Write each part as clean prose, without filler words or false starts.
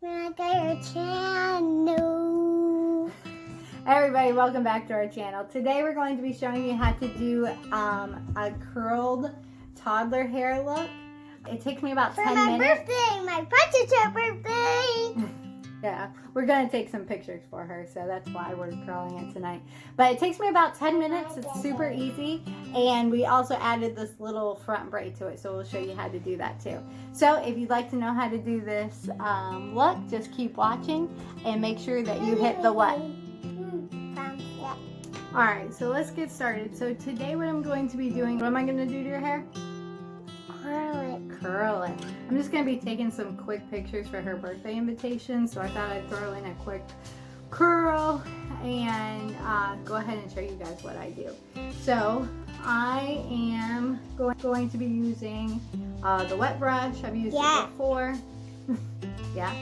back to our channel. Everybody, welcome back to our channel. Today we're going to be showing you how to do a curled toddler hair look. It takes me about 10 minutes. For my birthday, birthday. Yeah, we're going to take some pictures for her, so that's why we're curling it tonight. But it takes me about 10 minutes. It's super easy. And we also added this little front braid to it, so we'll show you how to do that too. So if you'd like to know how to do this look, just keep watching and make sure that you hit the what? Alright, so let's get started. So today what I'm going to be doing, what am I going to do to your hair? Curl it. Curl it. I'm just going to be taking some quick pictures for her birthday invitation, so I thought I'd throw in a quick curl and go ahead and show you guys what I do. So I am going to be using the wet brush. I've used it before. Yeah.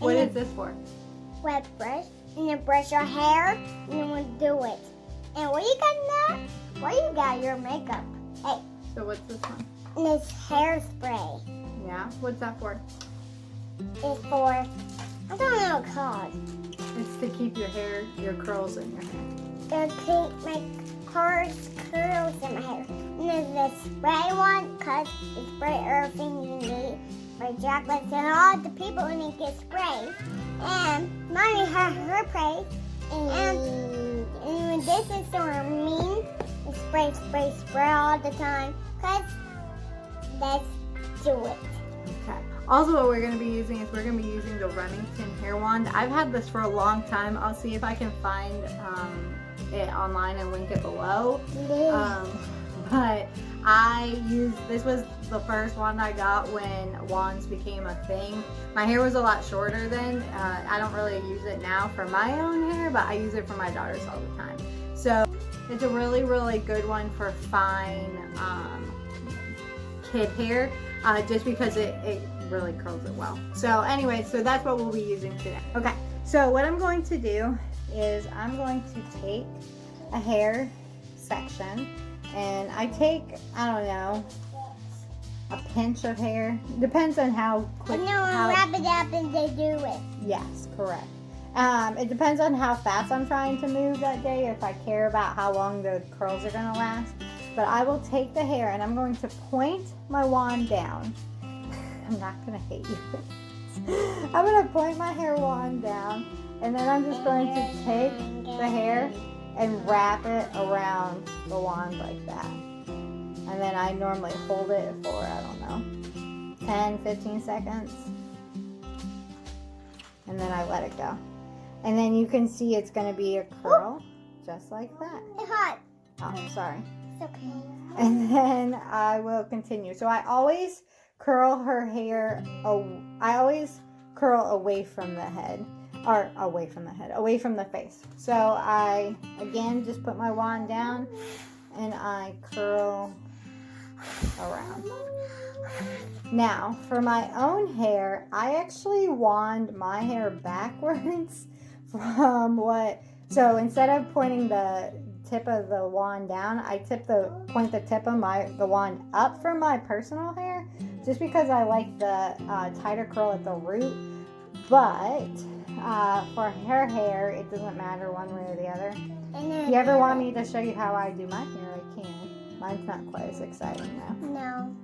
What is this for? Wet brush. And you brush your hair and you want to do it. And what you got now? Where you got your makeup? Hey. So what's this one? And it's hairspray. Yeah. What's that for? It's for, I don't know what it's called. It's to keep your hair, your curls in your hair. To keep my curls in my hair. And there's the spray one, because it spray everything you need. For chocolates and all the people in it get sprayed. And mommy has her spray. And this is so mean. You spray all the time. Because let's do it. Okay. Also what we're going to be using is we're going to be using the Remington hair wand. I've had this for a long time. I'll see if I can find it online and link it below. But this was the first wand I got when wands became a thing. My hair was a lot shorter then. I don't really use it now for my own hair, but I use it for my daughters all the time. So it's a really, really good one for fine kid hair, just because it really curls it well. So anyway, so that's what we'll be using today. Okay, so what I'm going to do is I'm going to take a hair section and I take, I don't know, a pinch of hair. Depends on how quick. And then wrap it up and they do it. Yes, correct. It depends on how fast I'm trying to move that day, if I care about how long the curls are going to last. But I will take the hair and I'm going to point my wand down. I'm not going to hate you. I'm going to point my hair wand down and then I'm just going to take the hair and wrap it around the wand like that. And then I normally hold it for, I don't know, 10, 15 seconds. And then I let it go. And then you can see it's going to be a curl just like that. It's hot. Oh, sorry. It's okay. And then I will continue. So I always curl her hair, I always curl away from the head. Or away from the face. So I, again, just put my wand down and I curl around. Now, for my own hair, I actually wand my hair backwards from so instead of pointing the tip of the wand down, I point the tip of the wand up for my personal hair, just because I like the tighter curl at the root. But for her hair, it doesn't matter one way or the other. If you ever want me to show you how I do my hair, I can. Mine's not quite as exciting now. No.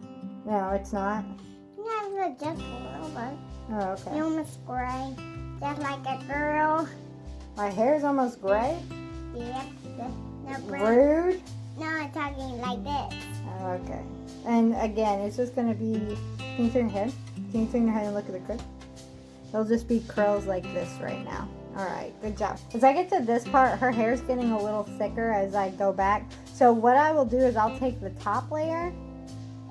No, it's not? No, just a little bit. Oh, okay. You're almost gray. Just like a girl. My hair's almost gray? Yep. Rude? No, I'm talking like this. Oh, okay. And again, it's just going to be... Can you turn your head? Can you turn your head and look at the clip? It'll just be curls like this right now. Alright, good job. As I get to this part, her hair's getting a little thicker as I go back. So what I will do is I'll take the top layer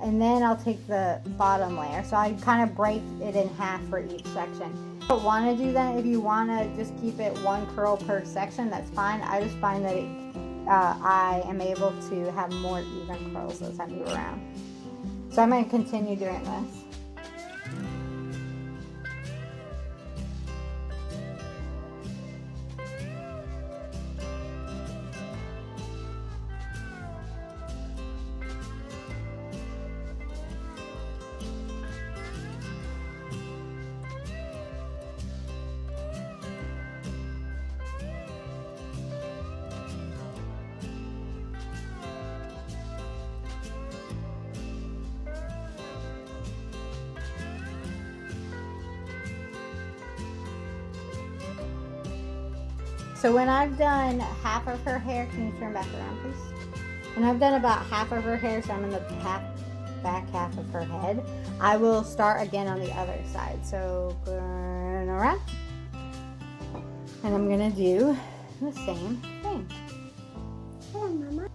and then I'll take the bottom layer. So I kind of break it in half for each section. If you don't want to do that, if you want to just keep it one curl per section, that's fine. I just find that I am able to have more even curls as I move around. So I'm going to continue doing this. So when I've done half of her hair, can you turn back around, please? When I've done about half of her hair, so I'm in the back half of her head, I will start again on the other side. So turn around. And I'm gonna do the same thing. Come on, Mama.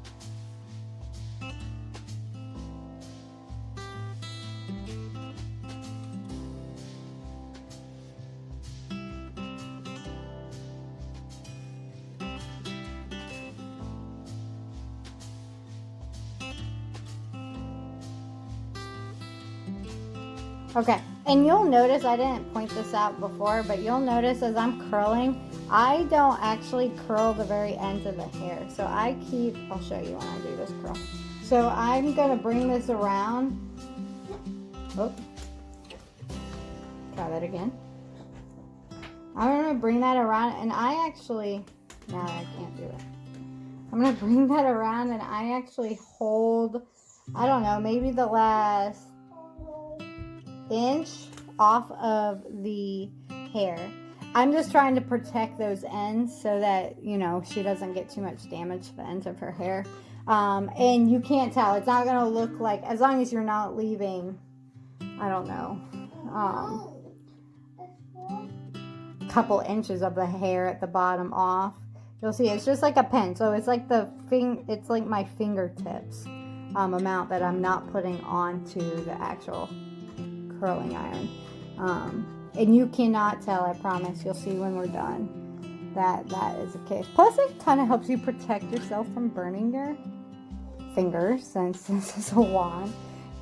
Okay, and you'll notice, I didn't point this out before, but you'll notice as I'm curling, I don't actually curl the very ends of the hair. So I keep, I'll show you when I do this curl. So I'm gonna bring this around. Oh, try that again. I'm gonna bring that around, and I actually, now I can't do it. I'm gonna bring that around, and I actually hold, I don't know, maybe the last inch off of the hair. I'm just trying to protect those ends so that, you know, she doesn't get too much damage to the ends of her hair. And you can't tell. It's not going to look like, as long as you're not leaving, I don't know, a couple inches of the hair at the bottom off. You'll see it's just like a pin. So it's like it's like my fingertips amount that I'm not putting onto the actual curling iron. And you cannot tell, I promise. You'll see when we're done that is the case. Plus it kind of helps you protect yourself from burning your fingers, since this is a wand.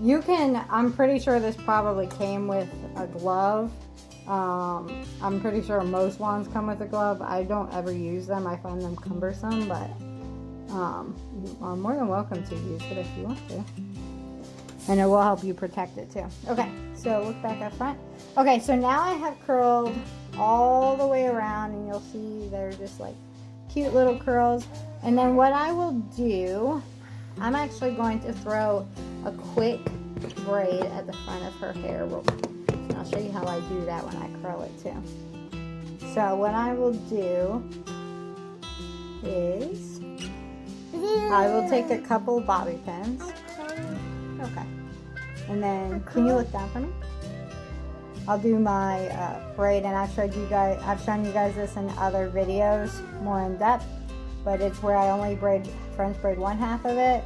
You can, I'm pretty sure this probably came with a glove. I'm pretty sure most wands come with a glove. I don't ever use them. I find them cumbersome, but you are more than welcome to use it if you want to. And it will help you protect it too. Okay, so look back up front. Okay, so now I have curled all the way around, and you'll see they're just like cute little curls. And then what I will do, I'm actually going to throw a quick braid at the front of her hair. And I'll show you how I do that when I curl it too. So what I will do is I will take a couple bobby pins. Okay. And then, can you look down for me? I'll do my braid, and I've shown you guys this in other videos more in depth, but it's where I only French braid one half of it.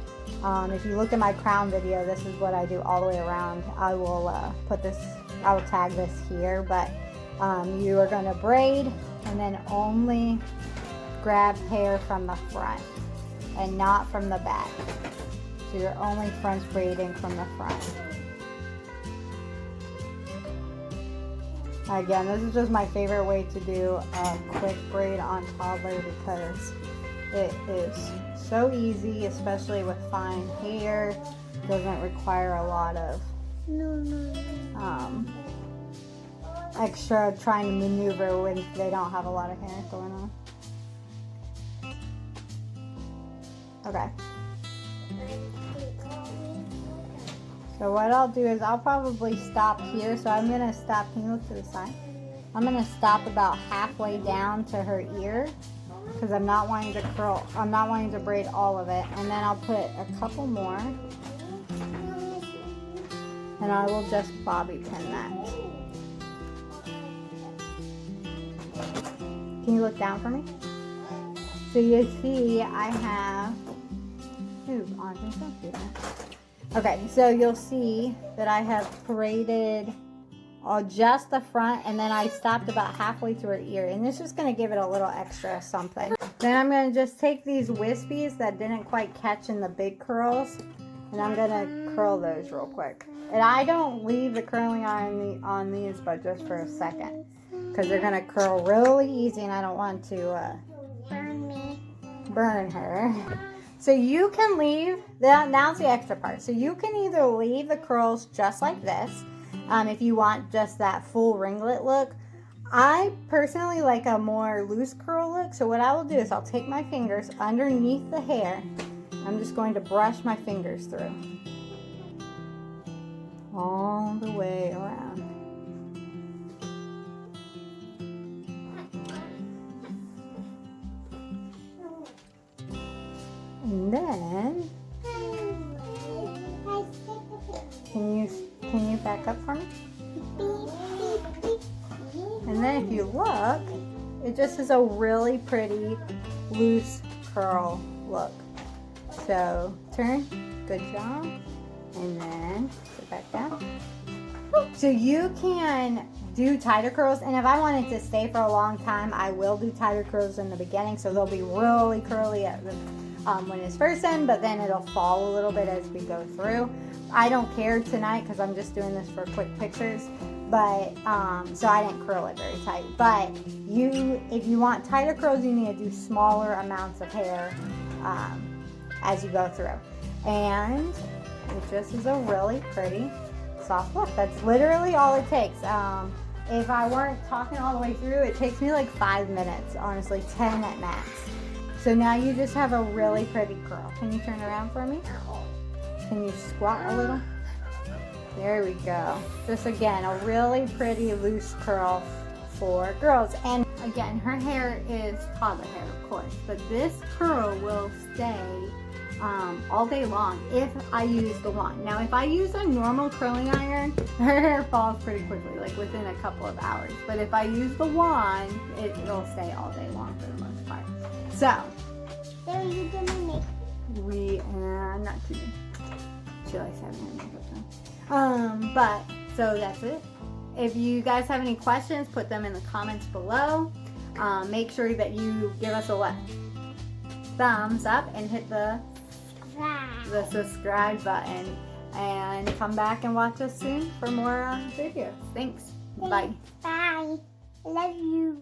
If you look at my crown video, this is what I do all the way around. I will I will tag this here, but you are going to braid and then only grab hair from the front and not from the back. So you're only French braiding from the front. Again, this is just my favorite way to do a quick braid on Toddler because it is so easy, especially with fine hair. It doesn't require a lot of extra trying to maneuver when they don't have a lot of hair going on. Okay. So what I'll do is I'll probably stop here. So I'm going to stop. Can you look to the side? I'm going to stop about halfway down to her ear because I'm not wanting to curl. I'm not wanting to braid all of it. And then I'll put a couple more. And I will just bobby pin that. Can you look down for me? So you see I have... Ooh, Audrey, don't do that. Okay, so you'll see that I have braided just the front, and then I stopped about halfway to her ear, and this is going to give it a little extra something. Then I'm going to just take these wispies that didn't quite catch in the big curls, and I'm going to curl those real quick. And I don't leave the curling iron on these but just for a second, because they're going to curl really easy, and I don't want to burn her. So you can leave, now's the extra part. So you can either leave the curls just like this, if you want just that full ringlet look. I personally like a more loose curl look. So what I will do is I'll take my fingers underneath the hair. I'm just going to brush my fingers through. All the way around. And then, can you back up for me? And then if you look, it just is a really pretty loose curl look. So turn, good job. And then sit back down. So you can do tighter curls, and if I want it to stay for a long time, I will do tighter curls in the beginning, so they'll be really curly at the, when it's first in, but then it'll fall a little bit as we go through. I don't care tonight because I'm just doing this for quick pictures, but so I didn't curl it very tight. But if you want tighter curls, you need to do smaller amounts of hair as you go through, and it just is a really pretty soft look. That's literally all it takes. If I weren't talking all the way through, it takes me like 5 minutes, honestly, 10 at max. So now you just have a really pretty curl. Can you turn around for me? Can you squat a little? There we go. Just again, a really pretty loose curl for girls. And again, her hair is toddler hair, of course, but this curl will stay all day long if I use the wand. Now, if I use a normal curling iron, her hair falls pretty quickly, like within a couple of hours. But if I use the wand, it'll stay all day long for the most part. So, So you gonna make? Not too. She likes having her makeup done. But so that's it. If you guys have any questions, put them in the comments below. Make sure that you give us a thumbs up and hit the subscribe button, and come back and watch us soon for more videos. Thanks. Bye. Bye. Love you.